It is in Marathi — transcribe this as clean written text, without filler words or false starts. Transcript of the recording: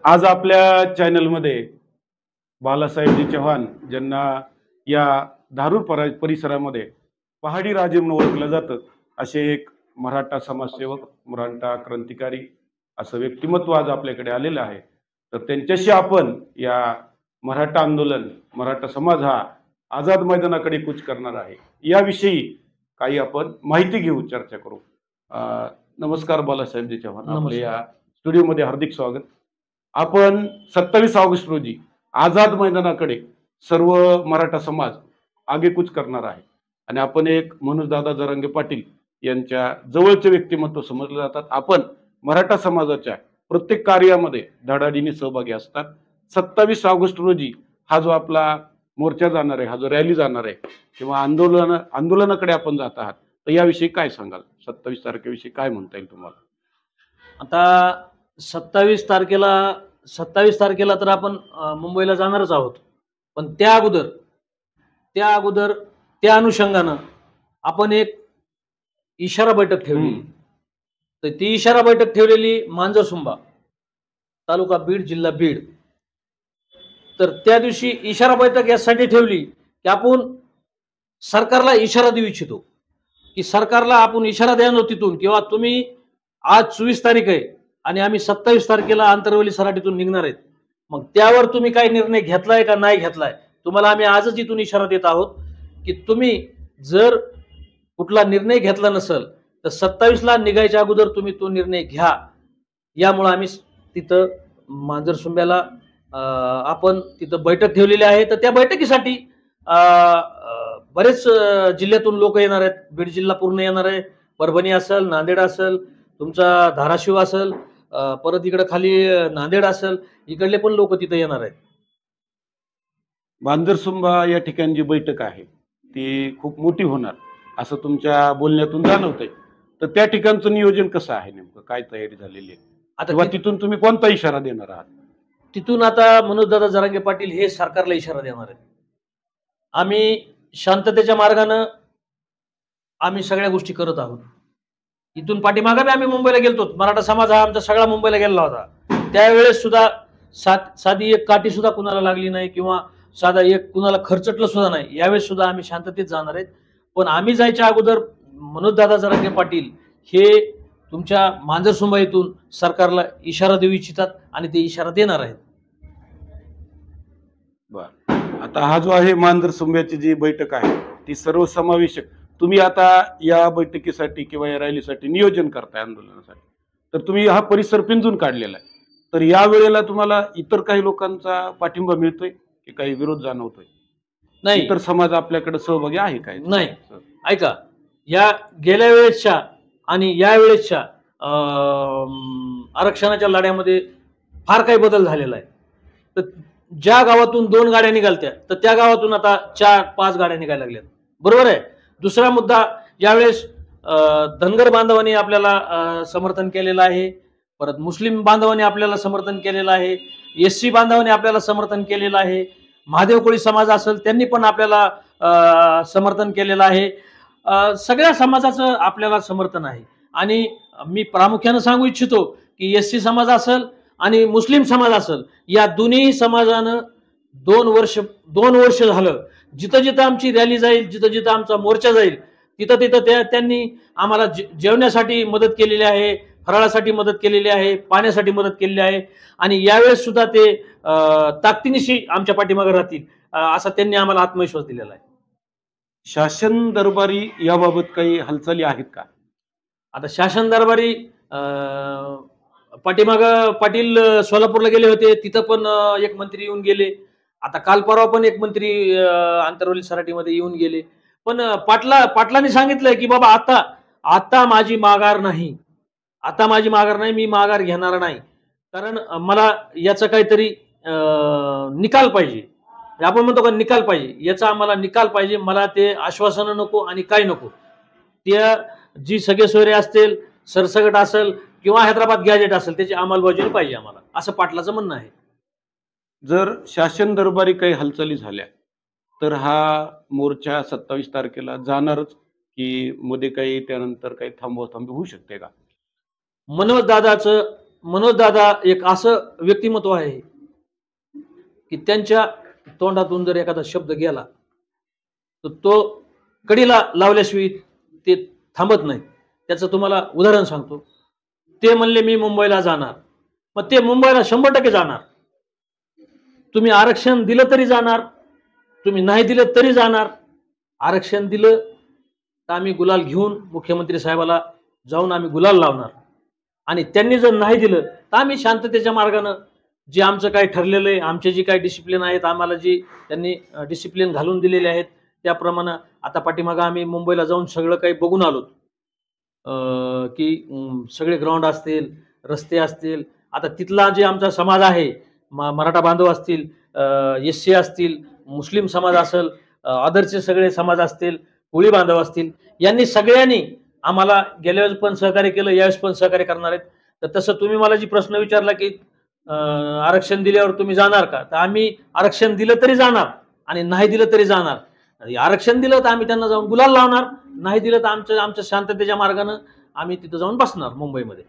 आज आपल्या चॅनलमध्ये बालासाहेबजी चव्हाण, ज्यांना या धारूर परिसरामध्ये पहाडी राजे म्हणून ओळखलं जातं, असे एक मराठा समाजसेवक, मराठा क्रांतिकारी असं व्यक्तिमत्व आज आपल्याकडे आलेलं आहे. तर त्यांच्याशी आपण या मराठा आंदोलन, मराठा समाज हा आझाद मैदानाकडे कूच करणार आहे, याविषयी काही आपण माहिती घेऊ, चर्चा करू. नमस्कार बालासाहेबजी चव्हाण, आपल्या या स्टुडिओमध्ये हार्दिक स्वागत. आपण 27 ऑगस्ट रोजी आझाद मैदानाकडे सर्व मराठा समाज आगेकूच करणार आहे आणि आपण एक मनोजदादा जरांगे पाटील यांच्या जवळचे व्यक्तिमत्व समजले जातात. आपण मराठा समाजाच्या प्रत्येक कार्यामध्ये धडाडीने सहभागी असतात. 27 ऑगस्ट रोजी हा जो आपला मोर्चा जाणार आहे, हा जो रॅली जाणार आहे किंवा आंदोलनाकडे आपण जात आहात, तर याविषयी काय सांगाल? 27 तारखेविषयी काय म्हणता येईल तुम्हाला? आता 27 तारखेला तर आपण मुंबईला जाणारच आहोत, पण त्या अगोदर त्या अनुषंगानं आपण एक इशारा बैठक ठेवली. तर ती इशारा बैठक ठेवलेली मांजरसुंबा, तालुका बीड, जिल्हा बीड. तर त्या दिवशी इशारा बैठक यासाठी ठेवली की आपण सरकारला इशारा देऊ इच्छितो की सरकारला आपण इशारा द्यानो तिथून, किंवा तुम्ही आज 24 तारीख आहे आणि आम्ही 27 तारखेला आंतरवली सराटीतून निघणार आहेत, मग त्यावर तुम्ही काय निर्णय घेतलाय का नाही घेतलाय, तुम्हाला आम्ही आजच इथून इशारा देत आहोत की तुम्ही जर कुठला निर्णय घेतला नसेल तर 27ला निघायच्या अगोदर तुम्ही तो निर्णय घ्या. यामुळे आम्ही तिथं मांजरसुंब्याला आपण तिथं बैठक ठेवलेली आहे. तर त्या बैठकीसाठी बरेच जिल्ह्यातून लोक येणार आहेत. बीड जिल्हा पूर्ण येणार आहे. परभणी असेल, नांदेड असेल, तुमचा धाराशिव असेल, परत इकडे खाली नांदेड असेल, इकडले पण लोक तिथे येणार आहेत. मांजरसुंबा या ठिकाणी जी बैठक आहे ती खूप मोठी होणार असं तुमच्या बोलण्यातून जाणवतंय. तर त्या ठिकाणचं नियोजन कसं आहे, नेमकं काय तयारी झालेली आहे, आता तिथून तुम्ही कोणता इशारा देणार आहात? तिथून आता मनोजदादा जरांगे पाटील हे सरकारला इशारा देणार आहेत. आम्ही शांततेच्या मार्गानं आम्ही सगळ्या गोष्टी करत आहोत. इथून पाठीमागे आम्ही मुंबईला गेलतो. मराठा समाज हा आमचा सगळा मुंबईला गेलेला होता. त्यावेळेस सुद्धा साधी एक काठी सुद्धा कुणाला लागली नाही किंवा साधा एक कुणाला खर्चटलं सुद्धा नाही. यावेळेस सुद्धा आम्ही शांततेत जाणार आहेत. पण आम्ही जायच्या अगोदर मनोजदादा जरांगे पाटील हे तुमच्या मांजरसुंबा येथून सरकारला इशारा देऊ इच्छितात आणि ते इशारा देणार आहेत. बर, आता हा जो आहे मांजरसुंब्याची जी बैठक आहे ती सर्वसमावेशक, तुम्ही आता या बैठकीसाठी किंवा या रॅलीसाठी नियोजन करताय आंदोलनासाठी, तर तुम्ही हा परिसर पिंजून काढलेला आहे. तर या वेळेला तुम्हाला इतर काही लोकांचा पाठिंबा मिळतोय की काही विरोध जाणवतोय? नाही, इतर समाज आपल्याकडे सहभागी आहे काय? नाही. ऐका, या गेल्या वेळेसच्या आणि या वेळेसच्या आरक्षणाच्या लढ्यामध्ये फार काही बदल झालेला आहे. तर ज्या गावातून 2 गाड्या निघालत्या तर त्या गावातून आता 4-5 गाड्या निघायला लागल्यात. बरोबर आहे. दुसरा मुद्दा, यावेळेस धनगर बांधवांनी आपल्याला समर्थन केलेलं आहे. परत मुस्लिम बांधवांनी आपल्याला समर्थन केलेलं आहे. SC बांधवांनी आपल्याला समर्थन केलेलं आहे. महादेव कोळी समाज असेल त्यांनी पण आपल्याला समर्थन केलेलं आहे. सगळ्या समाजाचं आपल्याला समर्थन आहे. आणि मी प्रामुख्यानं सांगू इच्छितो की SC समाज असेल आणि मुस्लिम समाज असेल, या दोन्ही समाजानं 2 वर्ष झालं जिथं जिथं आमची रॅली जाईल, जिथं जिथं आमचा मोर्चा जाईल, तिथं तिथं त्यांनी आम्हाला जेवण्यासाठी मदत केलेली आहे, फराळासाठी मदत केलेली आहे, पाण्यासाठी मदत केलेली आहे. आणि यावेळेस सुद्धा ते ताकदीनिशी आमच्या पाठीमागे राहतील असा त्यांनी आम्हाला आत्मविश्वास दिलेला आहे. शासन दरबारी याबाबत काही हालचाली आहेत का? आता शासन दरबारी पाटील सोलापूरला गेले होते, तिथं पण एक मंत्री येऊन गेले. आता काल परवा पण एक मंत्री आंतरवली सराटीमध्ये येऊन गेले. पण पाटलांनी सांगितलंय की बाबा आता माझी माघार नाही, मी माघार घेणार नाही. कारण मला याचा काहीतरी निकाल पाहिजे. आपण म्हणतो का निकाल पाहिजे, याचा आम्हाला निकाल पाहिजे. मला ते आश्वासनं नको आणि काय नको. त्या जी सगळे सोयरे असतील, सरसकट असेल किंवा हैदराबाद गॅजेट असेल, त्याची अंमलबजावणी पाहिजे आम्हाला, असं पाटलाचं म्हणणं आहे. जर शासन दरबारी काही हालचाली झाल्या तर हा मोर्चा 27 तारखेला जाणारच की मध्ये काही त्यानंतर काही थांबवी होऊ शकते का? मनोजदादाचं मनोजदादा एक असं व्यक्तिमत्व आहे की त्यांच्या तोंडातून जर एखादा शब्द गेला तर तो कडीला लावल्याशिवाय ते थांबत नाही. त्याचं तुम्हाला उदाहरण सांगतो. ते म्हणले मी मुंबईला जाणार, मग ते मुंबईला 100% जाणार. तुम्ही आरक्षण दिलं तरी जाणार, तुम्ही नाही दिलं तरी जाणार. आरक्षण दिलं तर आम्ही गुलाल घेऊन मुख्यमंत्री साहेबाला जाऊन आम्ही गुलाल लावणार, आणि त्यांनी जर नाही दिलं तर आम्ही शांततेच्या मार्गानं जे आमचं काही ठरलेलं आहे, आमचे जी काही डिसिप्लिन आहेत, आम्हाला जी त्यांनी डिसिप्लिन घालून दिलेले आहेत त्याप्रमाणे आता पाठीमागं आम्ही मुंबईला जाऊन सगळं काही बघून आलो की सगळे ग्राउंड असतील, रस्ते असतील. आता तिथला जे आमचा समाज आहे, मराठा बांधव असतील, SC असतील, मुस्लिम समाज असेल, अदरचे सगळे समाज असतील, कोळी बांधव असतील, यांनी सगळ्यांनी आम्हाला गेल्या वेळेस पण सहकार्य केलं, यावेळेस पण सहकार्य करणार आहेत. तर तसं तुम्ही मला जी प्रश्न विचारला की आरक्षण दिल्यावर तुम्ही जाणार का, तर आम्ही आरक्षण दिलं तरी जाणार आणि नाही दिलं तरी जाणार. आरक्षण दिलं तर आम्ही त्यांना जाऊन गुलाल लावणार, नाही दिलं तर आमच्या शांततेच्या मार्गानं आम्ही तिथं जाऊन बसणार मुंबईमध्ये.